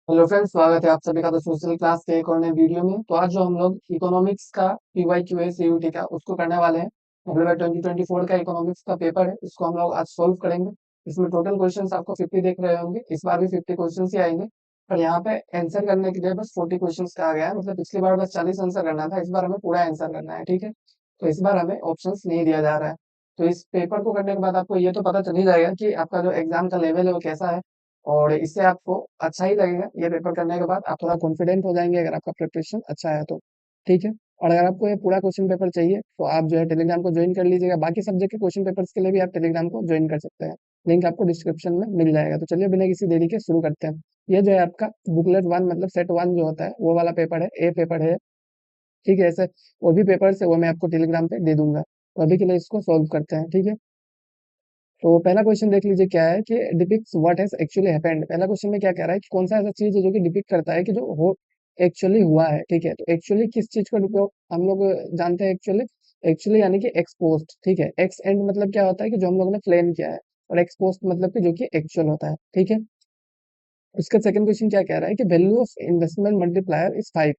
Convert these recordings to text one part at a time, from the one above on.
Hello friends, स्वागत है आप सभी का द सोशल क्लास के एक और नए वीडियो में। तो आज जो हम लोग इकोनॉमिक्स का पीवाईक्यू सीयूटी का उसको करने वाले हैं। मतलब 2024 का इकोनॉमिक्स का पेपर है, इसको हम लोग आज सॉल्व करेंगे। इसमें टोटल क्वेश्चंस आपको 50 देख रहे होंगे, इस बार भी 50 क्वेश्चंस ही आएंगे। पर यहाँ पे आंसर करने के लिए बस 40 क्वेश्चंस का आ गया है। मतलब पिछली बार बस 40 आंसर करना था, इस बार हमें पूरा आंसर करना है। ठीक है, तो इस बार हमें ऑप्शंस नहीं दिया जा रहा है। तो इस पेपर को करने के बाद आपको ये तो पता चल ही जाएगा कि आपका जो एग्जाम का लेवल है वो कैसा है। और इससे आपको अच्छा ही लगेगा, ये पेपर करने के बाद आप थोड़ा कॉन्फिडेंट हो जाएंगे अगर आपका प्रिपरेशन अच्छा है तो। ठीक है, और अगर आपको ये पूरा क्वेश्चन पेपर चाहिए तो आप जो है टेलीग्राम को ज्वाइन कर लीजिएगा। बाकी सब्जेक्ट के क्वेश्चन पेपर्स के लिए भी आप टेलीग्राम को ज्वाइन कर सकते हैं, लिंक आपको डिस्क्रिप्शन में मिल जाएगा। तो चलिए बिना किसी देरी के शुरू करते हैं। ये जो है आपका बुकलेट वन मतलब सेट वन जो होता है वो वाला पेपर है, ए पेपर है। ठीक है, ऐसे और भी पेपर्स है वो मैं आपको टेलीग्राम पे दे दूंगा। तो अभी के लिए इसको सॉल्व करते हैं। ठीक है, तो पहला क्वेश्चन देख लीजिए क्या है कि depicts what has actually happened. पहला क्वेश्चन में क्या कह रहा है कि कौन सा ऐसा चीज है जो कि डिपिक्ट करता है कि जो हो एक्चुअली हुआ है। ठीक है, तो एक्चुअली किस चीज को हम लोग जानते हैं एक्चुअली। एक्चुअली यानी कि एक्सपोज्ड। ठीक है, एक्स एंड मतलब क्या होता है कि जो हम लोग ने क्लेम किया है, और एक्सपोज्ड मतलब कि जो कि एक्चुअल होता है। ठीक है, उसका सेकंड क्वेश्चन क्या कह रहा है कि value of investment multiplier is 5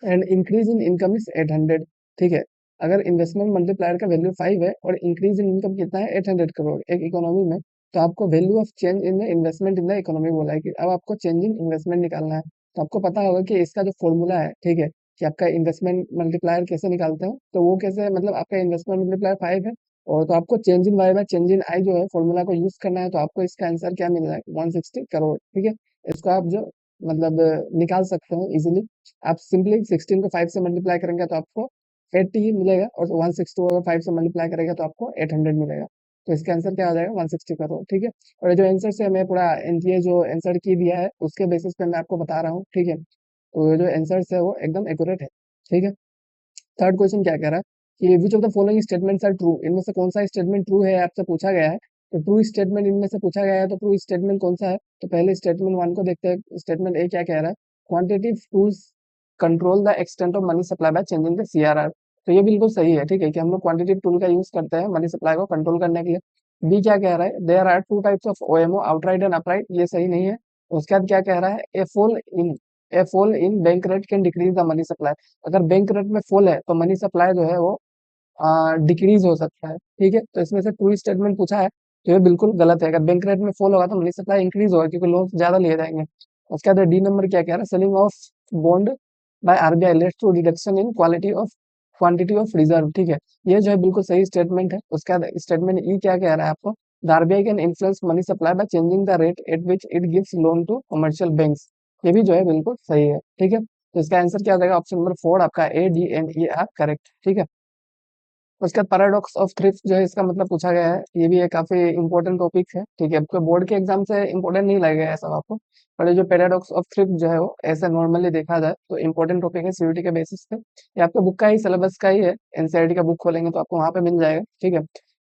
and increase in income is 800। ठीक है, अगर इन्वेस्टमेंट मल्टीप्लायर का वैल्यू 5 है और इंक्रीज इन इनकम कितना है 800 करोड़ एक इकोनॉमी में, तो आपको value of change in the investment in the economy बोला है कि अब आपको चेंज इन इन्वेस्टमेंट निकालना है। तो आपको पता होगा कि इसका जो फॉर्मूला है, ठीक है, कि आपका इन्वेस्टमेंट मल्टीप्लायर कैसे निकालते हैं, तो वो कैसे मतलब आपका इन्वेस्टमेंट मल्टीप्लायर 5 है और तो आपको change in Y by change in I जो है फॉर्मूला को यूज करना है। तो आपको इसका आंसर क्या मिल रहा है 160 करोड़। ठीक है, इसको आप जो मतलब निकाल सकते हैं इजिली। आप सिंपली 16 को 5 से मल्टीप्लाई करेंगे तो आपको 80 ही मिलेगा, और 160 को अगर 5 से मल्टीप्लाई करेगा तो आपको 800 मिलेगा। तो इसका आंसर क्या आ जाएगा 160 करोड़। ठीक है, और ये जो आंसर से मैं पूरा एनटीए जो आंसर की दिया है उसके बेसिस पे मैं आपको बता रहा हूँ। ठीक है, तो ये जो आंसर है वो एकदम एक्यूरेट है। ठीक है, थर्ड क्वेश्चन क्या कह रहा है कि which of the following statements are true. इनमें से कौन सा स्टेटमेंट ट्रू है आपसे पूछा गया है। तो ट्रू स्टेटमेंट इनमें से पूछा गया है, तो ट्रू स्टेटमेंट कौन सा है। तो पहले स्टेटमेंट वन को देखते हैं। स्टेटमेंट ए क्या कह रहा है, quantitative tools control the extent of money supply by changing the CRR. तो ये बिल्कुल सही है। ठीक है, कि हम लोग क्वांटिटेटिव टूल का यूज करते हैं मनी सप्लाई को कंट्रोल करने के लिए। बी क्या कह रहा है, there are two types of OMO, outright and upright. ये सही नहीं है। उसके बाद क्या कह रहा है, a fall in bank rate can decrease the money supply. अगर बैंक रेट में फॉल है तो मनी सप्लाई जो है वो डिक्रीज हो सकता है। ठीक है, तो इसमें से ट्रू स्टेटमेंट पूछा है तो ये बिल्कुल गलत है। अगर बैंक रेट में फॉल होगा तो मनी सप्लाई इंक्रीज होगा क्योंकि लोग ज्यादा लिए जाएंगे। उसके बाद डी नंबर क्या कह रहा है, selling of bond by RBI leads to reduction in quality of quantity of reserve. ठीक है, ये जो है बिल्कुल सही स्टेटमेंट है। उसके बाद स्टेटमेंट ई क्या कह रहा है आपको, the RBI can influence money supply by changing the rate at which it gives loan to commercial banks. ये भी जो है बिल्कुल सही है। ठीक है, तो इसका आंसर क्या हो जाएगा, ऑप्शन नंबर 4 आपका A D and E R correct. ठीक है, उसके बाद पैराडॉक्स ऑफ थ्रिफ्ट जो है इसका मतलब पूछा गया है। ये भी एक काफी इंपॉर्टेंट टॉपिक है। ठीक है, आपको बोर्ड के एग्जाम से इंपॉर्टेंट नहीं लगेगा ऐसा आपको, पर ये जो पैराडॉक्स ऑफ थ्रिफ्ट जो है वो ऐसे नॉर्मली देखा जाए तो इंपॉर्टेंट टॉपिक है सीयूटी के बेसिस पे। ये आपका बुक का ही सिलेबस का ही है, एनसीईआरटी का बुक खोलेंगे तो आपको वहाँ पे मिल जाएगा। ठीक है,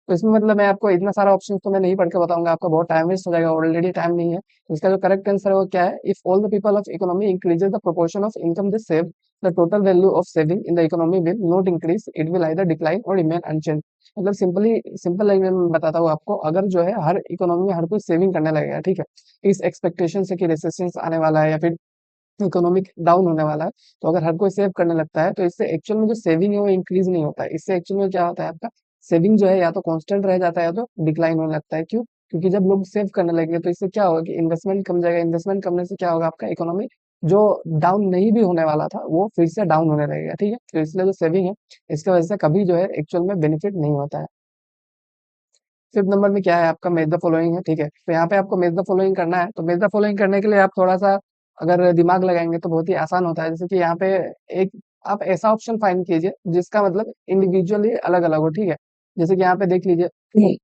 तो इसमें मतलब मैं आपको इतना सारा ऑप्शन तो मैं नहीं पढ़ के बताऊंगा, आपका बहुत टाइम वेस्ट हो जाएगा, ऑलरेडी टाइम नहीं है। तो इसका जो करेक्ट आंसर है वो क्या है, if all the people of economy increases the proportion of income they save, the total value of saving in the economy will not increase, it will either decline और रिमेन अनचेंज। मतलब simple language में बताता हूँ आपको, अगर जो है हर economy में हर कोई सेविंग करने लगेगा, ठीक है, इस एक्सपेक्टेशन से कि रिसेशन आने वाला है या फिर इकोनॉमिक डाउन होने वाला है, तो अगर हर कोई सेव करने लगता है तो इससे एक्चुअल में जो सेविंग है वो इंक्रीज नहीं होता है। इससे एक्चुअल में क्या होता है, आपका सेविंग जो है या तो कांस्टेंट रह जाता है या तो डिक्लाइन होने लगता है। क्यों, क्योंकि जब लोग सेव करने लगेंगे तो इससे क्या होगा कि इन्वेस्टमेंट कम जाएगा। इन्वेस्टमेंट कमने से क्या होगा, आपका इकोनॉमी जो डाउन नहीं भी होने वाला था वो फिर से डाउन होने लगेगा। ठीक है, तो इसलिए जो सेविंग है इसकी वजह से कभी जो है एक्चुअल में बेनिफिट नहीं होता है। फिफ्थ नंबर में क्या है आपका, मेज द फॉलोइंग है। ठीक है, तो यहाँ पे आपको मेज द फॉलोइंग करना है। तो मेज द फॉलोइंग करने के लिए आप थोड़ा सा अगर दिमाग लगाएंगे तो बहुत ही आसान होता है। जैसे कि यहाँ पे एक आप ऐसा ऑप्शन फाइंड कीजिए जिसका मतलब इंडिविजुअली अलग अलग हो। ठीक है, जैसे कि यहाँ पे देख लीजिए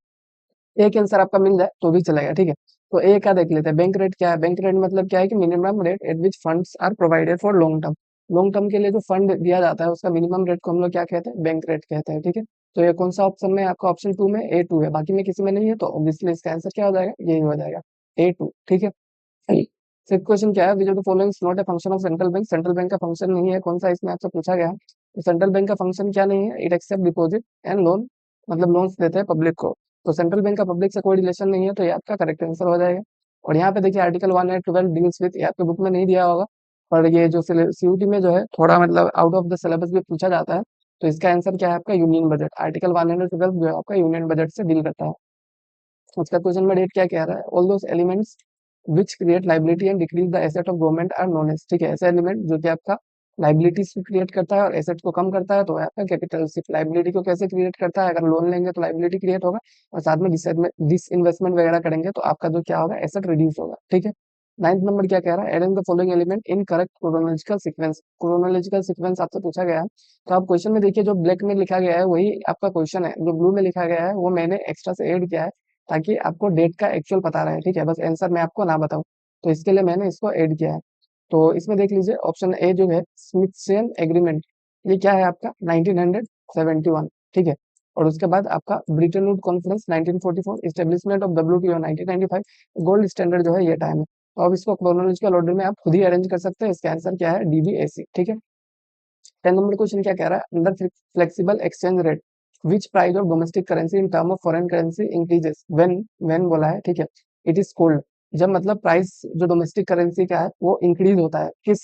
एक आंसर आपका मिल जाए तो भी चलेगा। ठीक है, तो ए का देख लेते हैं, बैंक रेट क्या है। बैंक रेट मतलब क्या है कि minimum rate at which funds are provided for long term. Long term के लिए जो फंड दिया जाता है उसका मिनिमम रेट को हम लोग क्या कहते हैं, बैंक रेट कहते हैं। ठीक है, तो ये कौन सा ऑप्शन में है आपका, ऑप्शन टू में ए टू है, बाकी में किसी में नहीं है, तो ऑब्वियसली इसका आंसर क्या हो जाएगा, यही हो जाएगा ए टू। ठीक है, सिक्स क्वेश्चन क्या है, विच of the following is not a function of central bank. Central bank का फंक्शन नहीं है, कौन सा इसमें आपसे पूछा गया है। तो सेंट्रल बैंक का फंक्शन क्या नहीं है, it accept deposit and loan, मतलब लोन्स देते हैं पब्लिक को। तो सेंट्रल बैंक का पब्लिक से कोई रिलेशन नहीं है, तो ये आपका करेक्ट आंसर हो जाएगा। और यहाँ पे देखिए आर्टिकल 1 और 12 डील्स विद, ये आपके बुक में नहीं दिया होगा, पर ये जो सीयूटी में जो है थोड़ा मतलब आउट ऑफ द सिलेबस भी पूछा जाता है। तो इसका आंसर क्या है आपका यूनियन बजट। आर्टिकल 1 और 12 जो है आपका यूनियन बजट से डील करता है। उसका क्वेश्चन में डेट क्या कह रहा है, all those elements which create liability and decrease the asset of government are known as, ठीक है, ऐसे एलिमेंट जो कि आपका लाइबिलिटीज को क्रिएट करता है और एसेट को कम करता है तो है आपका कैपिटल। सिर्फ लाइबिलिटी को कैसे क्रिएट करता है, अगर लोन लेंगे तो लाइबिलिटी क्रिएट होगा और साथ में डिस इन्वेस्टमेंट वगैरह करेंगे तो आपका जो क्या होगा, एसेट रिड्यूस होगा, ठीक है। 9th नंबर क्या कह रहा है, adding the following element in correct chronological sequence. Chronological sequence आपसे पूछा गया है, तो आप क्वेश्चन में देखिए जो ब्लैक में लिखा गया है वही आपका क्वेश्चन है, जो ब्लू में लिखा गया है वो मैंने एक्स्ट्रा से ऐड किया है ताकि आपको डेट का एक्चुअल पता रहे, ठीक है, बस आंसर मैं आपको ना बताऊं, तो इसके लिए मैंने इसको ऐड किया है। तो इसमें देख लीजिए ऑप्शन ए जो है स्मिथसन एग्रीमेंट, ये क्या है आपका 1971, ठीक है। और उसके बाद आपका Britain would conference 1944, establishment of WTO 1995, gold standard जो है ये टाइम है। तो अब इसको क्रोनोलॉजिकल ऑर्डर में आप खुद ही अरेंज कर सकते हैं, इसका आंसर क्या है, डीबीएसी, ठीक है। 10 नंबर क्वेश्चन क्या कह रहा है, under flexible exchange rate which price of domestic currency in term of foreign currency increases when बोला है, ठीक है, इट इज कोल्ड, जब मतलब प्राइस जो डोमेस्टिक करेंसी का है वो इंक्रीज होता है किस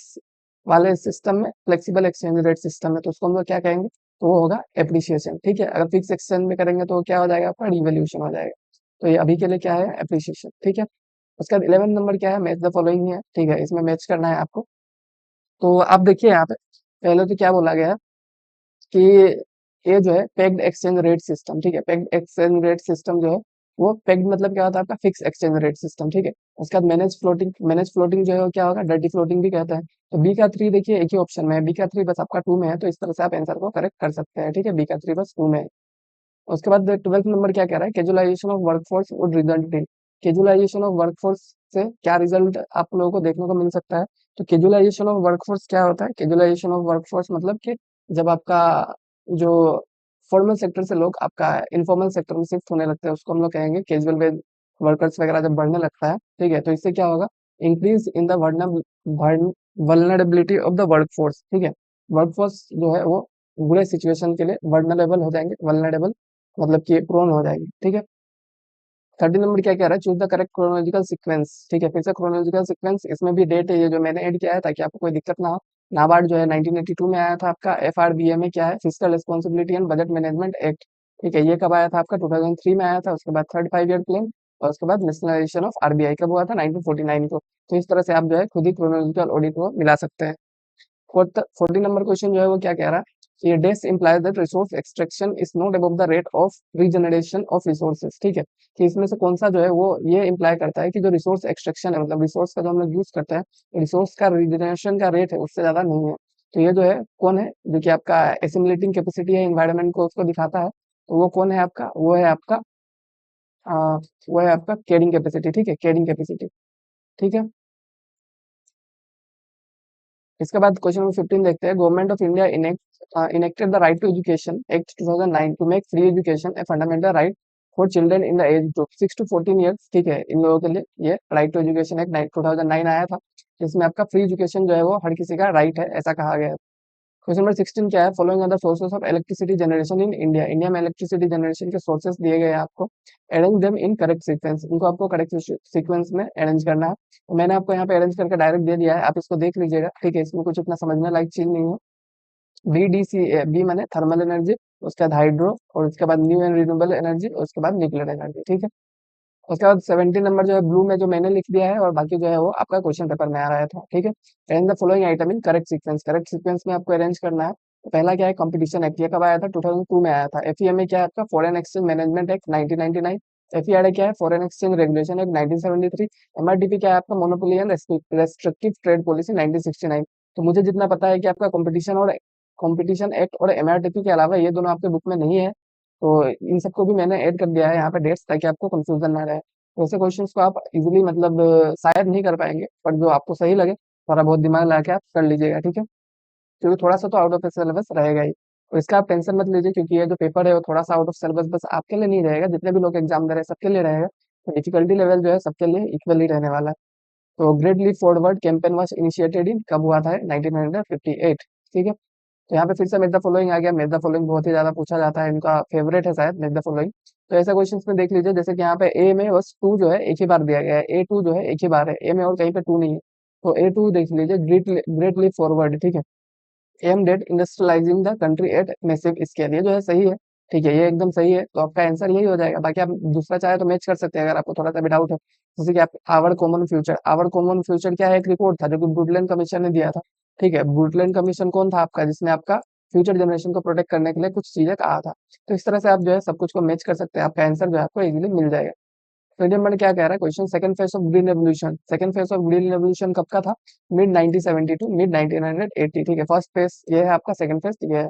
वाले सिस्टम में, फ्लेक्सिबल एक्सचेंज रेट सिस्टम में, तो उसको हम लोग क्या कहेंगे, तो वो होगा एप्रिसिएशन, ठीक है। अगर फिक्स एक्सचेंज में करेंगे तो क्या हो जाएगा आपका, डिवैल्यूएशन हो जाएगा। तो ये अभी के लिए क्या है, एप्रिसिएशन, ठीक है। उसके बाद 11 नंबर क्या है, मैच द फॉलोइंग है, ठीक है, इसमें मैच करना है आपको। तो आप देखिए यहाँ पे पहले तो क्या बोला गया है कि ये जो है पेग्ड एक्सचेंज रेट सिस्टम, ठीक है, पेग्ड एक्सचेंज रेट सिस्टम जो है वो पेग्ड मतलब क्या होता है आपका फिक्स एक्सचेंज रेट सिस्टम, ठीक है। उसके बाद मैनेज फ्लोटिंग जो है वो क्या होगा, डर्टी फ्लोटिंग भी कहता है। तो बी का 3 देखिए एक ही ऑप्शन में है, बी का 3 बस आपका 2 में है, तो इस तरह से आप आंसर को करेक्ट कर सकते हैं, ठीक है, बी का 3 बस 2 में है। उसके बाद 12th नंबर क्या कह रहा है, casualisation of workforce would result in, casualisation of workforce से क्या रिजल्ट आप लोगों को देखने को मिल सकता है। तो कैजुअलाइजेशन ऑफ वर्कफोर्स क्या होता है, कैजुअलाइजेशन ऑफ वर्कफोर्स मतलब कि जब आपका जो फॉर्मल सेक्टर से लोग आपका इनफॉर्मल सेक्टर में शिफ्ट होने लगते हैं उसको हम लोग कहेंगे कैजुअल वेज वर्कर्स वगैरह जब बढ़ने लगता है, ठीक है, तो इससे क्या होगा, increase in the vulnerability of the workforce, ठीक है, वर्कफोर्स जो है वो बुरे सिचुएशन के लिए वर्नरेबल हो जाएंगे, वल्नरेबल मतलब कि प्रोन हो जाएंगे, ठीक है। 13 नंबर क्या कह रहा है, choose the correct chronological sequence, ठीक है, फिर से क्रोनोलॉजिकल सीक्वेंस, इसमें भी डेट है ये जो मैंने ऐड किया है ताकि आपको कोई दिक्कत ना हो। नाबार्ड जो है 1982 में आया था आपका, एफआरबीए में क्या है, physical responsibility and budget management act, ठीक है, ये कब आया था आपका 2003 में आया था। उसके बाद थर्ड 5 ईयर प्लान और उसके बाद नेशनलाइजेशन ऑफ आरबीआई कब हुआ था, 1949 को। तो इस तरह से आप जो है खुद ही क्रोनोलॉजिकल ऑडिट को मिला सकते हैं। 14 नंबर क्वेश्चन जो है वो क्या कह रहा है, ये डेस implies that resource extraction is not above the rate of regeneration of resources, ठीक है, कि इसमें से कौन सा जो है वो ये इम्प्लाई करता है कि जो रिसोर्स एक्सट्रैक्शन है मतलब रिसोर्स का जो हम लोग यूज करते हैं, रिसोर्स का रिजनरेशन का रेट है उससे ज्यादा नहीं है। तो ये जो है कौन है, जो कि आपका एसिमुलेटिंग कैपेसिटी है इन्वायरमेंट को उसको दिखाता है, तो वो कौन है आपका, आ, वो है आपका कैरिंग कैपेसिटी, ठीक है, कैरिंग कैपेसिटी, ठीक है। इसके बाद क्वेश्चन नंबर 15 देखते हैं, government of India enacted the right to education act 2009 to make free education a fundamental right for children in the age group 6 to 14 years, ठीक है, इन लोगों के लिए ये राइट टू एजुकेशन एक्ट 2009 आया था, जिसमें आपका फ्री एजुकेशन जो है वो हर किसी का राइट है ऐसा कहा गया है। क्वेश्चन नंबर 16 क्या है, following other sources of electricity generation in India, India में इलेक्ट्रिसिटी जनरेशन के सोर्सेस दिए गए हैं आपको, arrange them in correct sequence, इनको आपको करेक्ट सीक्वेंस में अरेंज करना है। तो मैंने आपको यहाँ पे अरेंज करके डायरेक्ट दे दिया है, आप इसको देख लीजिएगा, ठीक है, इसमें कुछ इतना समझने लायक चीज नहीं है। BDCA, बी माने थर्मल एनर्जी, उसके बाद हाइड्रो और उसके बाद न्यू एंड रिन्यूएबल एनर्जी और उसके बाद न्यूक्लियर एनर्जी, ठीक है। उसके बाद 17 नंबर जो है ब्लू में जो मैंने लिख दिया है और बाकी जो है वो आपका क्वेश्चन पेपर में आ रहा था, ठीक है। Arrange the following item in correct sequence, correct sequence में आपको अरेंज करना है। तो पहला क्या है, कंपटीशन एक्ट, ये कब आया था, 2002 में आया था। FEMA क्या है आपका, foreign exchange management act 1999। FERA क्या है, foreign exchange regulation act 1973। MRTP क्या है आपका, monopoly and restrictive trade policy 1969। तो मुझे जितना पता है कि आपका कंपटीशन एक्ट और MRTP के अलावा ये दोनों आपके बुक में नहीं है, तो इन सबको भी मैंने ऐड कर दिया है यहाँ पे डेट्स ताकि आपको कंफ्यूजन ना रहे। तो ऐसे क्वेश्चंस को आप इजीली मतलब शायद नहीं कर पाएंगे, पर जो आपको सही लगे थोड़ा बहुत दिमाग लगा के आप कर लीजिएगा, ठीक है, क्योंकि थोड़ा सा तो आउट ऑफ सिलेबस रहेगा ही। और इसका आप टेंशन मत लीजिए क्योंकि ये जो पेपर है वो थोड़ा सा आउट ऑफ सिलेबस बस आपके लिए नहीं रहेगा, जितने भी लोग एग्जाम दे रहे हैं सबके लिए रहेगा, तो डिफिकल्टी लेवल जो है सबके लिए इक्वल ही रहने वाला है। तो great leap forward campaign was initiated in कब हुआ था, 1958, ठीक है। तो यहाँ पे फिर से मेक द फॉलोइंग आ गया, मेक द फॉलोइंग बहुत ही ज्यादा पूछा जाता है, इनका फेवरेट है शायद मेक द फॉलोइंग। तो ऐसा क्वेश्चन में देख लीजिए, जैसे कि यहाँ पे ए में बस टू जो है एक ही बार दिया गया है, ए टू जो है एक ही बार है, ए में और कहीं पे टू नहीं है। तो ए टू देख लीजिए, ग्रेट लीप फॉरवर्ड, ठीक है, aimed at industrialising the country at massive scale, ये जो है सही है। ठीक है, ये एकदम सही है, तो आपका आंसर यही हो जाएगा। बाकी आप दूसरा चाहे तो मैच कर सकते हैं अगर आपको थोड़ा सा भी डाउट है। जैसे कि आप आवर कॉमन फ्यूचर क्या है, एक रिपोर्ट था जो कि ब्रुटलैंड कमीशन ने दिया था। ठीक है, ब्रुटलैंड कमीशन कौन था आपका, जिसने आपका फ्यूचर जनरेशन को प्रोटेक्ट करने के लिए कुछ चीजें कहा था। तो इस तरह से आप जो है सब कुछ को मैच कर सकते हैं, आपका आंसर जो है आपको इजीली मिल जाएगा। तो नंबर क्या कह रहा है question, second phase of green revolution कब का था, मिड 1970 टू मिड 1980। ठीक है, फर्स्ट फेज ये है आपका, सेकंड फेज ये है।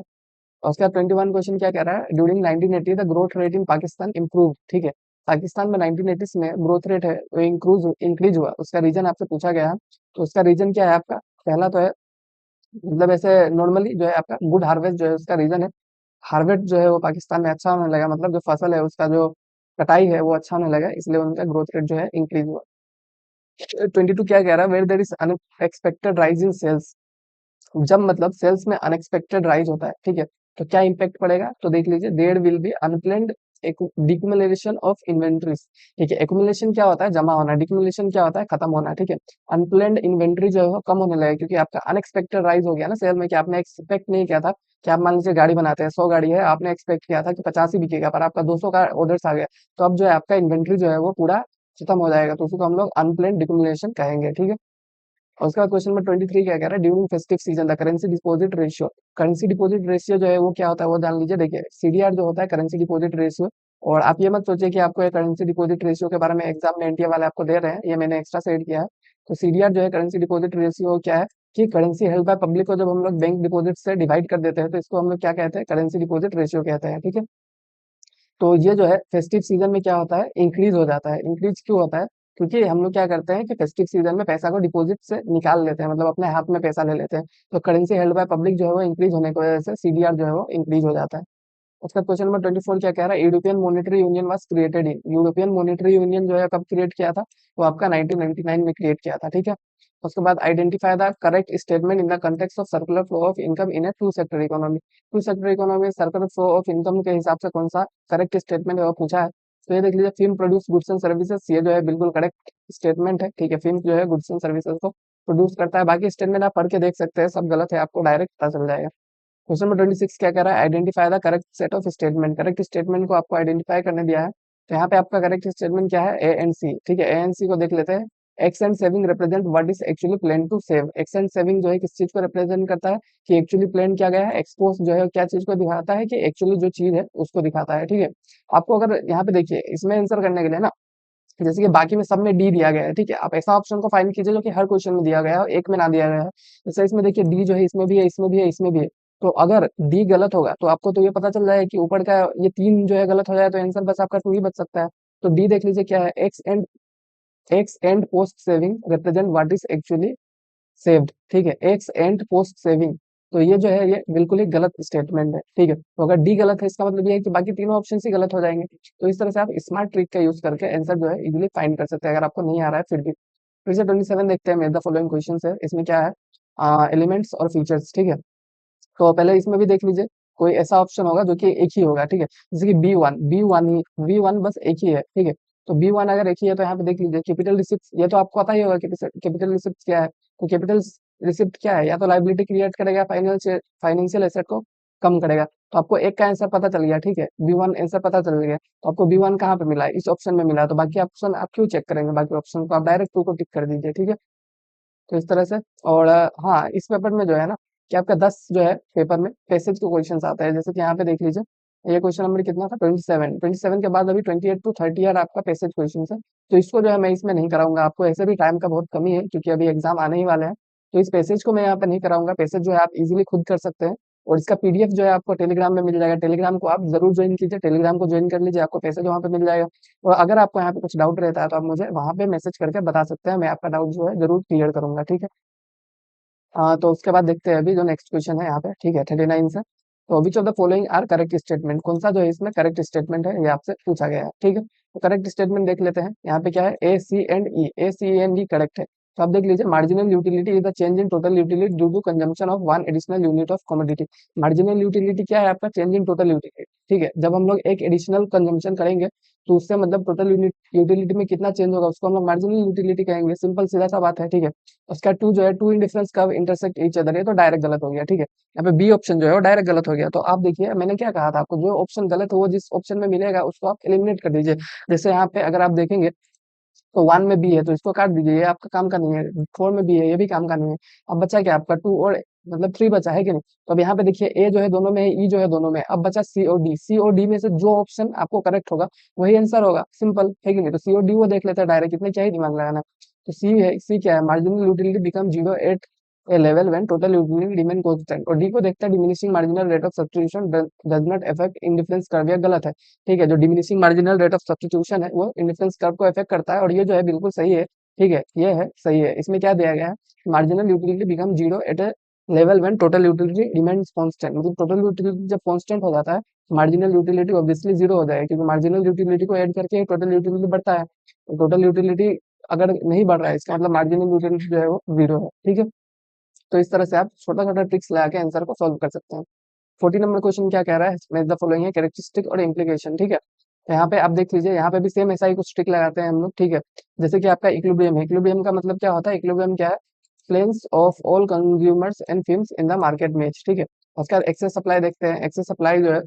और उसके बाद 21 क्वेश्चन क्या कह रहा है, during 1980 the growth rate in Pakistan improve. ठीक है, पाकिस्तान में 1980 में ग्रोथ रेट है वो इंक्रीज हुआ, उसका रीजन आपसे पूछा गया है। तो उसका रीजन क्या है आपका, पहला तो है मतलब ऐसे नॉर्मली जो है आपका गुड हार्वेस्ट जो है उसका रीजन है। हार्वेस्ट जो है वो पाकिस्तान में अच्छा होने लगा, मतलब जो फसल है उसका जो कटाई है वो अच्छा होने लगा, इसलिए उनका ग्रोथ रेट जो है इंक्रीज हुआ। 22 क्या कह रहा है, where there is unexpected rise in sales, जब मतलब सेल्स में अनएक्सपेक्टेड राइज होता है, ठीक है, तो क्या इम्पैक्ट पड़ेगा, तो देख लीजिए, there will be unplanned decumulation of inventories. ठीक है, एक्युमुलेशन क्या होता है, जमा होना, डिक्युमुलेशन क्या होता है, खत्म होना। ठीक है, अनप्लैन्ड इन्वेंट्री जो है वो कम होने लगेगा, क्योंकि आपका अनएक्सपेक्टेड राइज हो गया ना सेल में, कि आपने एक्सपेक्ट नहीं किया था कि आप मान लीजिए गाड़ी बनाते हैं, 100 गाड़ी है, आपने एक्सपेक्ट किया था कि 50 ही बिकेगा, पर आपका 200 का ऑर्डर्स आ गया, तो अब जो है आपका इन्वेंट्री जो है वो पूरा खत्म हो जाएगा, तो उसको हम लोग अनप्लैन्ड डिक्युमुलेशन कहेंगे। ठीक है, और उसके बाद क्वेश्चन नंबर 23 क्या कह रहा है, during festive season the currency deposit ratio जो है वो क्या होता है वो जान लीजिए। देखिए, सीडीआर जो होता है करेंसी डिपॉजिट रेशियो, और आप ये मत सोचिए कि आपको ये करेंसी डिपॉजिट रेशियो के बारे में एग्जाम में एनटीए वाले आपको दे रहे हैं, ये मैंने एक्स्ट्रा से ऐड किया है। तो सीडीआर जो है करेंसी डिपॉजिट रेशियो क्या है, कि करेंसी हेल्ड बाय पब्लिक को जब हम लोग बैंक डिपॉजिट से डिवाइड कर देते हैं तो इसको हम लोग क्या कहते हैं, करेंसी डिपॉजिट रेशियो कहते हैं। ठीक है, तो ये जो है फेस्टिव सीजन में क्या होता है, इंक्रीज हो जाता है। इंक्रीज क्यों होता है, क्योंकि हम लोग क्या करते हैं कि फेस्टिव सीजन में पैसा को डिपॉजिट से निकाल लेते हैं, मतलब अपने हाथ में पैसा ले लेते हैं। तो करेंसी हेल्ड बाय पब्लिक जो है वो इंक्रीज होने की वजह से सीडीआर जो है वो इंक्रीज हो जाता है। उसका क्वेश्चन नंबर 24 क्या कह रहा है, European monetary union was created in, European monetary union जो है कब क्रिएट किया था, वो आपका 1999 में क्रिएट किया था। ठीक है, उसके बाद identify the correct statement in the context of circular flow of income in a two sector economy. Two sector economy circular flow of income के हिसाब से कौन सा करेक्ट स्टेटमेंट है वो पूछा है। तो ये देख लीजिए, film produce goods and services, ये जो है बिल्कुल करेक्ट स्टेटमेंट है। ठीक है, फिल्म जो है गुड्स एंड सर्विसेज को प्रोड्यूस करता है, बाकी स्टेटमेंट आप पढ़ के देख सकते हैं, सब गलत है, आपको डायरेक्ट पता चल जाएगा। क्वेश्चन नंबर 26 क्या कह रहा है, identify the correct set of statement, correct statement को आपको आइडेंटिफाई करने दिया है। तो यहाँ पे आपका करेक्ट स्टेटमेंट क्या है, ए एंड सी। ठीक है, ए एंड सी को देख लेते हैं। Ex ante saving represent what is actually plan to save, ex ante saving जो है किस चीज को रिप्रेजेंट करता है, कि एक्चुअली प्लान किया गया है। एक्सपोज जो है क्या चीज को दिखाता है, कि एक्चुअली जो चीज है उसको दिखाता है। ठीक है, आपको अगर यहाँ पे देखिए, इसमें आंसर करने के लिए ना, जैसे कि बाकी में सब में डी दिया गया है, ठीक है, आप ऐसा ऑप्शन को फाइंड कीजिए जो कि हर क्वेश्चन में दिया गया है और एक में ना दिया गया है। जैसे इसमें देखिए, डी जो है इसमें भी है, इसमें भी है, इसमें भी है। तो अगर डी गलत होगा तो आपको तो ये पता चल जाएगा कि ऊपर का ये तीन जो है गलत हो जाए तो आंसर बस आपका टू ही बच सकता है। तो डी देख लीजिए क्या है, x and post saving represent what is actually saved. ठीक है, एक्स एंड पोस्ट सेविंग, तो ये जो है ये बिल्कुल ही गलत स्टेटमेंट है। ठीक है, तो अगर डी गलत है इसका मतलब ये है कि बाकी तीनों ऑप्शन ही गलत हो जाएंगे। तो इस तरह से आप स्मार्ट ट्रिक का यूज करके आंसर जो है इजीली फाइंड कर सकते हैं, अगर आपको नहीं आ रहा है फिर भी। फिर से 27 देखते हैं, मेरे द फॉलोइंग क्वेश्चन है, इसमें क्या है, एलिमेंट्स और फीचर्स। ठीक है, तो पहले इसमें भी देख लीजिए, कोई ऐसा ऑप्शन होगा जो कि एक ही होगा। ठीक है, जैसे कि बी वन बस एक ही है। ठीक है, तो बी वन अगर एक ही है तो यहाँ पे देख लीजिए, कैपिटल रिसिप्ट, ये तो आपको पता ही होगा कैपिटल रिसिप्ट क्या है। तो कैपिटल रिसिप्ट क्या है, या तो लाइबिलिटी क्रिएट करेगा, फाइनेंशियल एसेट को कम करेगा। तो आपको एक का आंसर पता चल गया। ठीक है, बी वन आंसर पता चल गया, तो आपको बी वन कहाँ पे मिला है, इस ऑप्शन में मिला है। तो बाकी ऑप्शन आप क्यों चेक करेंगे, बाकी ऑप्शन को आप डायरेक्ट टू को टिक कर दीजिए। ठीक है, तो इस तरह से। और हाँ, इस पेपर में जो है ना, कि आपका 10 जो है पेपर में पैसेज के क्वेश्चन आता है, जैसे कि यहाँ पे देख लीजिए, ये क्वेश्चन नंबर कितना था, 27 के बाद अभी 28 to 30 यार आपका पैसेज क्वेश्चन है। तो इसको जो है मैं इसमें नहीं कराऊंगा, आपको ऐसे भी टाइम का बहुत कमी है क्योंकि अभी एग्जाम आने ही वाले हैं। तो इस पैसेज को मैं यहाँ पे नहीं कराऊंगा, पैसेज जो है आप इजीली खुद कर सकते हैं। और इसका पीडीएफ जो है आपको टेलीग्राम में मिल जाएगा, टेलीग्राम को आप जरूर ज्वाइन कीजिए, टेलीग्राम को ज्वाइन कर लीजिए, आपको पैसेज वहाँ पे मिल जाएगा। और अगर आपको यहाँ पे कुछ डाउट रहता है तो आप मुझे वहाँ पे मैसेज करके बता सकते हैं, मैं आपका डाउट जो है जरूर क्लियर करूंगा। ठीक है, हाँ, तो उसके बाद देखते हैं अभी जो नेक्स्ट क्वेश्चन है यहाँ पे। ठीक है, 39 से, तो which of the following are correct statement, कौन सा जो है इसमें करेक्ट स्टेटमेंट है ये आपसे पूछा गया है। ठीक है, तो करेक्ट स्टेटमेंट देख लेते हैं, यहाँ पे क्या है, ए सी एंड ई करेक्ट है। तो आप देख लीजिए, marginal utility is the change in total utility due to consumption of one additional unit of commodity. Marginal utility क्या है आपका, चेंज इन टोटल यूटिलिटी, ठीक है, जब हम लोग एक एडिशनल कंजम्पशन करेंगे तो उससे मतलब टोटल यूनिट यूटिलिटी में कितना चेंज होगा उसको हम लोग मार्जिनल यूटिलिटी कहेंगे। सिंपल सीधा सा बात है, ठीक है। उसका टू जो है, टू इन डिफरेंस कब इंटरसेक्ट ईच अदर, ये तो डायरेक्ट गलत हो गया, ठीक है। यहाँ पे बी ऑप्शन जो है वो डायरेक्ट गलत हो गया। तो आप देखिए मैंने क्या कहा था आपको, जो ऑप्शन गलत हो वो जिस ऑप्शन में मिलेगा उसको आप एलिमिनेट कर दीजिए। जैसे यहाँ पे अगर आप देखेंगे तो 1 में बी है तो इसको काट दीजिए, ये आपका काम का नहीं है। 4 में बी है, ये भी काम का नहीं है। अब बचा क्या आपका, 2 और मतलब 3 बचा है कि नहीं। तो अब यहाँ पे देखिए ए जो है दोनों में है, ई जो है दोनों में है। अब बचा सी और डी। सी और डी में से जो ऑप्शन आपको करेक्ट होगा वही आंसर होगा, सिंपल है कि नहीं। तो सी और डी वो देख लेते हैं डायरेक्ट, इतने क्या ही दिमाग लगाना। तो सी है, सी क्या है, marginal utility become zero at a level when total utility remain constant. और डी को देखता है diminishing marginal rate of substitution does not affect indifference curve, ये गलत है, ठीक है। जो diminishing marginal rate of substitution है वो इंडिफरेंस कर्व को अफेक्ट करता है, और ये जो है बिल्कुल सही है, ठीक है, ये है सही है। इसमें क्या दिया गया है, marginal utility become zero at a level when total utility remains constant. मतलब टोटल यूटिलिटी जब कांस्टेंट हो जाता है, मार्जिनल यूटिलिटी ऑब्वियसली जीरो हो जाएगा, क्योंकि मार्जिनल यूटिलिटी को ऐड करके टोटल यूटिलिटी बढ़ता है। तो टोटल यूटिलिटी अगर नहीं बढ़ रहा है इसका मतलब मार्जिनल यूटिलिटी जो है वो जीरो है, ठीक है। तो इस तरह से आप छोटा छोटा ट्रिक्स लगा के आंसर को सॉल्व कर सकते हैं। 14 नंबर क्वेश्चन क्या कह रहा है, मैच द फॉलोइंग है कैरेक्टरिस्टिक और इम्प्लीकेशन, ठीक है। तो यहाँ पे आप देख लीजिए, यहाँ पे भी सेम ऐसा ही कुछ ट्रिक लगाते हैं हम लोग, ठीक है। जैसे कि आपका इक्विलिब्रियम है, इक्विलिब्रियम का मतलब क्या होता है, इक्विलिब्रियम क्या है, plans of all consumers and firms in the market match, ठीक है। उसका एक्सेस सप्लाई देखते हैं, एक्सेस सप्लाई जो है,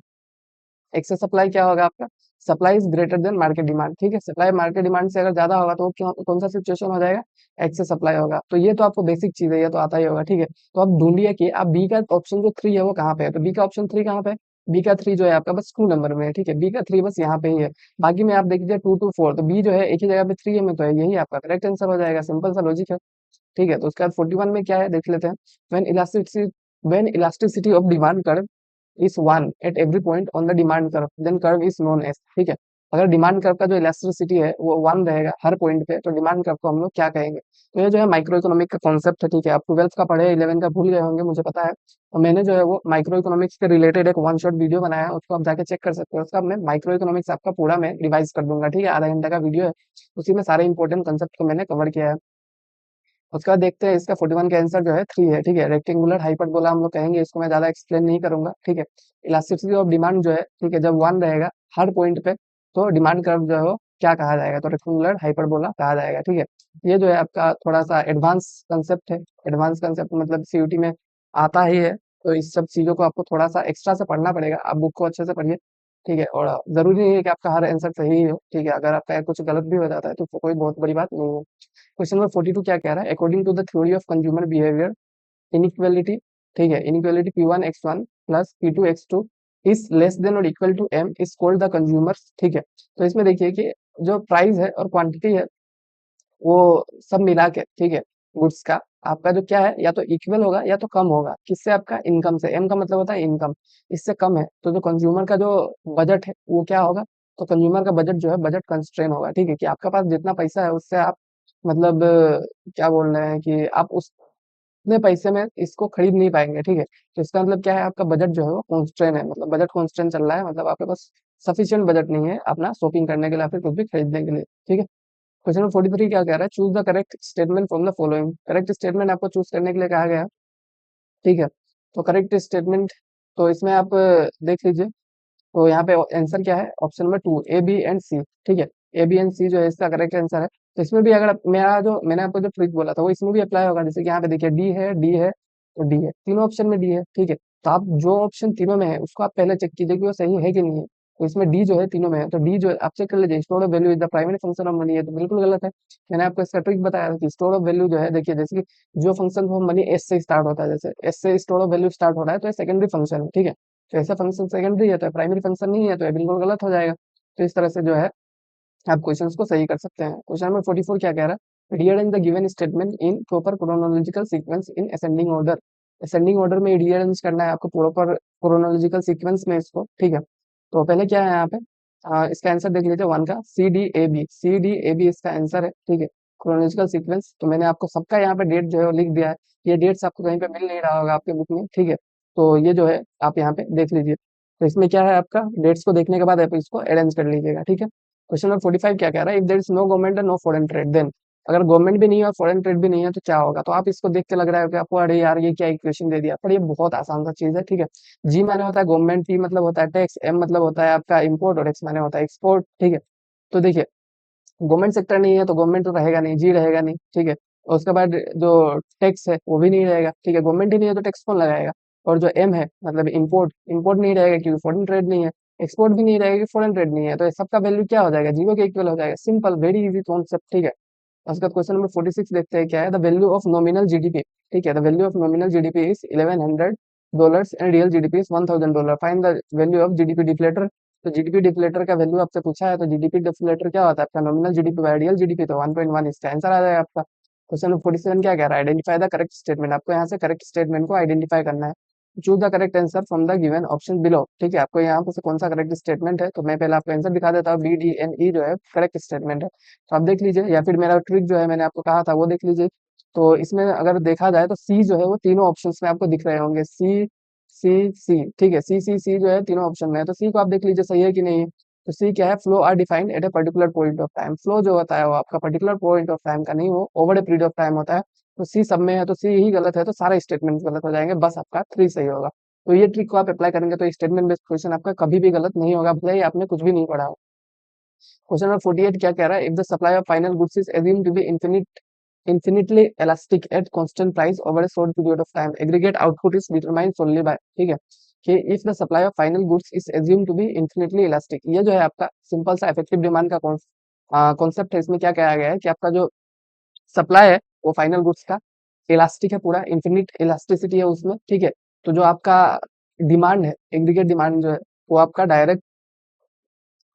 एक्सेस सप्लाई क्या होगा आपका, supply is greater than market demand, ठीक है। सप्लाई मार्केट डिमांड से अगर ज्यादा होगा तो वो कौन सा सिचुएशन हो जाएगा, एक्सेस सप्लाई होगा। तो ये तो आपको बेसिक चीज है, ये तो आता ही होगा, ठीक है। तो आप ढूंढिए कि आप बी का ऑप्शन जो 3 है वो कहाँ पे है। तो बी का ऑप्शन 3 कहाँ पे है, बी का 3 जो है आपका बस 2 नंबर में है, ठीक है। बी का 3 बस यहाँ पे ही है, बाकी में आप देख लीजिए 2 to 4, तो बी जो है एक ही जगह पे 3 में तो है, यही आपका करेक्ट आंसर हो जाएगा, सिंपल सा लॉजिक है, ठीक है। तो उसके बाद 41 में क्या है देख लेते हैं, when elasticity of demand curve is 1 at every point on the demand curve then curve is known as, ठीक है। अगर डिमांड कर्व का जो इलास्टिसिटी है वो 1 रहेगा हर पॉइंट पे, तो डिमांड कर्व को हम लोग क्या कहेंगे। तो ये जो है माइक्रो इकोनॉमिक का कॉन्सेप्ट है, ठीक है। आप 12th का पढ़े, 11 का भूल गए होंगे मुझे पता है। तो मैंने जो है वो माइक्रो इकोनॉमिक्स के रिलेटेड एक वन शॉट वीडियो बनाया है, उसको आप जाके चेक कर सकते हो। उसका मैं माइक्रो इकोनॉमिक्स आपका पूरा मैं रिवाइज कर दूंगा, ठीक है। आधा घंटे का वीडियो है, उसी में सारे इंपॉर्टेंट कंसेप्ट को मैंने कवर किया है। उसके बाद देखते हैं इसका 41 का आंसर जो है 3 है, ठीक है। रेक्टेंगुलर हाइपरबोला हम लोग कहेंगे इसको, मैं ज्यादा एक्सप्लेन नहीं करूंगा, ठीक है। इलास्टिसिटी ऑफ डिमांड जो है, ठीक है, जब 1 रहेगा हर पॉइंट पे तो डिमांड कर्व जो है वो क्या कहा जाएगा, तो रेक्टेंगुलर हाइपरबोला कहा जाएगा, ठीक है। ये जो है आपका थोड़ा सा एडवांस कंसेप्ट है। एडवांस कंसेप्ट मतलब सीयूटी में आता ही है, तो इस सब चीजों को आपको थोड़ा सा एक्स्ट्रा से पढ़ना पड़ेगा। आप बुक को अच्छे से पढ़िए, ठीक है। और जरूरी नहीं है कि आपका हर आंसर सही ही हो, ठीक है। अगर आपका कुछ गलत भी हो जाता है तो कोई बहुत बड़ी बात नहीं है। क्वेश्चन नंबर 42 क्या कह रहा है, according to the theory of consumer behaviour inequality, ठीक है, inequality P1 x1 plus P2 x2 is less than और equal to M is called the consumer's, ठीक है। तो इसमें देखिए कि जो प्राइस है और क्वांटिटी है वो सब मिला के, ठीक है, गुड्स का आपका जो क्या है या तो इक्वल होगा या तो कम होगा, किससे, आपका इनकम से। एम का मतलब होता है इनकम, इससे कम है तो जो कंज्यूमर का जो बजट है वो क्या होगा, तो कंज्यूमर का बजट जो है बजट कंस्ट्रेन होगा, ठीक है। कि आपका पास जितना पैसा है उससे आप मतलब क्या बोल रहे हैं कि आप उतने पैसे में इसको खरीद नहीं पाएंगे, ठीक है। तो इसका मतलब क्या है, आपका बजट जो है वो कॉन्स्ट्रेन है, मतलब बजट कॉन्स्ट्रेन चल रहा है, मतलब आपके पास सफिशियंट बजट नहीं है अपना शॉपिंग करने के लिए या फिर कुछ भी खरीदने के लिए, ठीक है। क्वेश्चन नंबर 43 क्या कह रहा है, choose the correct statement from the following. Correct statement आपको चूज करने के लिए कहा गया है, ठीक है। तो करेक्ट स्टेटमेंट, तो इसमें आप देख लीजिए, तो यहाँ पे आंसर क्या है, option number 2 A B and C, ठीक है। ए बी एंड सी जो है इसका करेक्ट आंसर है। तो इसमें भी अगर मेरा जो मैंने आपको जो ट्रिक बोला था वो इसमें भी अप्लाई होगा। जैसे कि यहाँ पे देखिए डी है तो डी है, तीनों ऑप्शन में डी है, ठीक है। तो आप जो ऑप्शन तीनों में है उसको आप पहले चेक कीजिए कि वो सही है कि नहीं है। तो इसमें डी जो है तीनों में है, तो डी जो है आप चेक कर लीजिए, store of value is the primary function of money, है तो बिल्कुल गलत है। मैंने आपको इसका ट्रिक बताया था कि स्टोर ऑफ वैल्यू जो है, देखिए जैसे कि जो फंक्शन वो मनी एस से स्टार्ट होता है, जैसे एस से स्टोर ऑफ वैल्यू स्टार्ट हो रहा है तो ये सेकेंडरी फंक्शन है, ठीक है। तो ऐसा फंक्शन सेकेंडरी है तो प्राइमरी फंक्शन नहीं है, तो ये बिल्कुल गलत हो जाएगा। तो इस तरह से जो है आप क्वेश्चंस को सही कर सकते हैं। क्वेश्चन नंबर 44 क्या कह रहा है, rearrange the given statement in proper chronological sequence in ascending order. Ascending order में रीअरेंज करना है आपको प्रॉपर क्रोनोलॉजिकल सीक्वेंस में इसको, ठीक है। तो पहले क्या है यहाँ पे, इसका आंसर देख लीजिए 1 का सी डी ए बी इसका आंसर है, ठीक है। क्रोनोलॉजिकल सीक्वेंस, तो मैंने आपको सबका यहाँ पे डेट जो है वो लिख दिया है। ये डेट्स आपको कहीं पे मिल नहीं रहा होगा आपके बुक में, ठीक है। तो ये जो है आप यहाँ पे देख लीजिए। तो इसमें क्या है, आपका डेट्स को देखने के बाद आप इसको अरेंज कर लीजिएगा, ठीक है। क्वेश्चन नंबर 45 क्या कह रहा है, if there is no government and no foreign trade then. अगर गवर्नमेंट भी नहीं है और फॉरेन ट्रेड भी नहीं है तो क्या होगा? तो आप इसको देख के लग रहा है कि आपको अरे यार ये क्या इक्वेशन दे दिया, पर ये बहुत आसान सा चीज है, ठीक है। जी माने होता है गवर्नमेंट, टी मतलब होता है टैक्स, एम मतलब होता है आपका इम्पोर्ट और एक्स माने होता है एक्सपोर्ट, ठीक है। तो देखिए गवर्नमेंट सेक्टर नहीं है तो गवर्नमेंट तो रहेगा नहीं, जी रहेगा नहीं, ठीक है। और उसके बाद जो टैक्स है वो भी नहीं रहेगा, ठीक है। गवर्नमेंट ही नहीं है तो टैक्स कौन लगाएगा? और जो एम है मतलब इम्पोर्ट, इम्पोर्ट नहीं रहेगा क्योंकि फॉरेन ट्रेड नहीं है। एक्सपोर्ट भी नहीं रहेगा क्योंकि फॉरेन ट्रेड नहीं है, तो ये सबका वैल्यू क्या हो जाएगा? जीरो के इक्वल हो जाएगा। सिंपल, वेरी इजी कॉन्सेप्ट, ठीक है। उसका क्वेश्चन नंबर 46 देखते हैं क्या है। The value of nominal GDP, ठीक है। The value of nominal GDP is $1100 and real GDP is $1000। Find the value of GDP deflator. तो जीडीपी डिफ्लेटर का वैल्यू आपसे पूछा है, तो जीडीपी डिफ्लेटर क्या होता है आपका? Nominal GDP by real GDP, तो 1.1 इसका आंसर आ जाएगा आपका। क्वेश्चन नंबर 47 क्या कह रहा है? Identify the correct statement. आपको यहाँ से करेक्ट स्टेटमेंट को आइडेंटिफाई करना है। Choose the correct answer from the given option below, ठीक है। आपको यहाँ पर से कौन सा करेक्ट स्टेटमेंट है, तो मैं पहले आपको आंसर दिखा देता हूँ। बी डी एन ई जो है करेक्ट स्टेटमेंट है, तो आप देख लीजिए, या फिर मेरा ट्रिक जो है मैंने आपको कहा था वो देख लीजिए। तो इसमें अगर देखा जाए तो सी जो है वो तीनों ऑप्शंस में आपको दिख रहे होंगे, सी सी सी, ठीक है। सी जो है तीनों ऑप्शन में है, तो सी को आप देख लीजिए सही है कि नहीं है। तो सी क्या है? Flow are defined at a particular point of time. Flow जो होता है वो आपका पर्टिकुलर पॉइंट ऑफ टाइम का नहीं, वो over a period of time होता है। तो सी सब में है, तो सी ही गलत है, तो सारे स्टेटमेंट गलत हो जाएंगे, बस आपका थ्री सही होगा। तो ये ट्रिक को आप अप्लाई करेंगे तो स्टेटमेंट बेस्ड क्वेश्चन आपका कभी भी गलत नहीं होगा, भले ही आपने कुछ भी नहीं पढ़ा हो। क्वेश्चन नंबर 48 क्या कह रहा है? If the supply of final goods is assumed to be infinitely elastic at constant price over a short period of time, aggregate output is determined solely by, ठीक है। कि if the supply of final goods is assumed to be infinitely elastic, ये जो है आपका simple सा effective demand का concept है। इसमें क्या कहा गया है कि आपका जो सप्लाई है वो फाइनल गुड्स का इलास्टिक है, पूरा इन्फिनिट इलास्टिसिटी है उसमें, ठीक है। तो जो आपका डिमांड है, एग्रीगेट डिमांड जो है वो आपका डायरेक्ट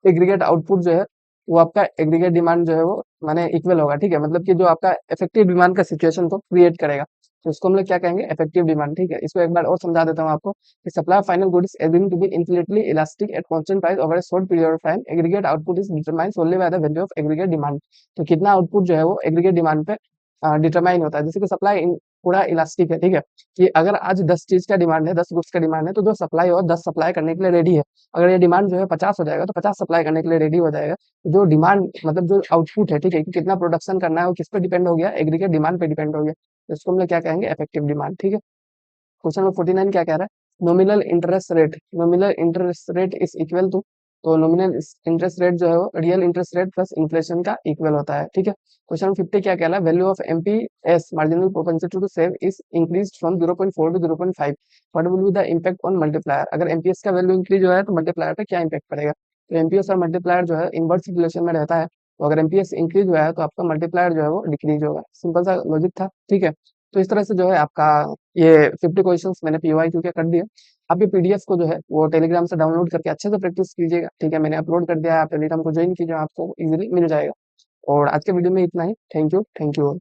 एग्रीगेट आउटपुट जो है वो आपका एग्रीगेट डिमांड जो है वो माने इक्वल होगा, ठीक है। मतलब कि जो आपका इफेक्टिव डिमांड का सिचुएशन को क्रिएट करेगा, तो इसको हम लोग क्या कहेंगे? इफेक्टिव डिमांड, ठीक है। इसको एक बार और समझा देता हूँ आपको कि supply of final goods assume to be infinitely elastic at constant price over a short period of time, aggregate output is determined only by the value of aggregate demand. तो कितना आउटपुट जो है वो एग्रीगेट डिमांड पे determine होता है। जैसे कि सप्लाई पूरा इलास्टिक है, ठीक है। कि अगर आज 10 चीज का डिमांड है, 10 गुड्स का डिमांड है, तो जो सप्लाई और 10 सप्लाई करने के लिए रेडी है। अगर ये डिमांड जो है 50 हो जाएगा तो 50 सप्लाई करने के लिए रेडी हो जाएगा। जो डिमांड मतलब जो आउटपुट है, ठीक है, कि कितना प्रोडक्शन करना है वो किस पे डिपेंड हो गया? एग्रीगेट डिमांड पे डिपेंड हो गया। तो इसको हम लोग क्या कहेंगे? इफेक्टिव डिमांड, ठीक है। क्वेश्चन नंबर 49 क्या कह रहा है? Nominal interest rate, nominal interest rate is equal to, तो नॉमिनल इंटरेस्ट रेट जो है वो real interest rate plus inflation का इक्वल होता है, ठीक है। क्वेश्चन 50 क्या कह रहा है? Value of MPS marginal propensity to save is increase from 0.4 to 0.5, what will be the impact on multiplier? अगर एमपीएस का वैल्यू इंक्रीज हुआ है तो मल्टीप्लायर पे क्या इम्पैक्ट पड़ेगा? तो एमपीएस और मल्टीप्लायर जो है इनवर्स रिलेशन में रहता है, तो अगर एमपीएस इंक्रीज हुआ है तो आपका मल्टीप्लायर जो है वो डिक्रीज होगा। सिंपल सा लॉजिक था, ठीक है। तो इस तरह से जो है आपका ये 50 क्वेश्चंस मैंने पीवाईक्यू के कर दिए। आप ये पीडीएफ को जो है वो टेलीग्राम से डाउनलोड करके अच्छे से प्रैक्टिस कीजिएगा, ठीक है। मैंने अपलोड कर दिया है, आप टेलीग्राम को ज्वाइन कीजिए, आपको इजीली मिल जाएगा। और आज के वीडियो में इतना ही। Thank you, thank you.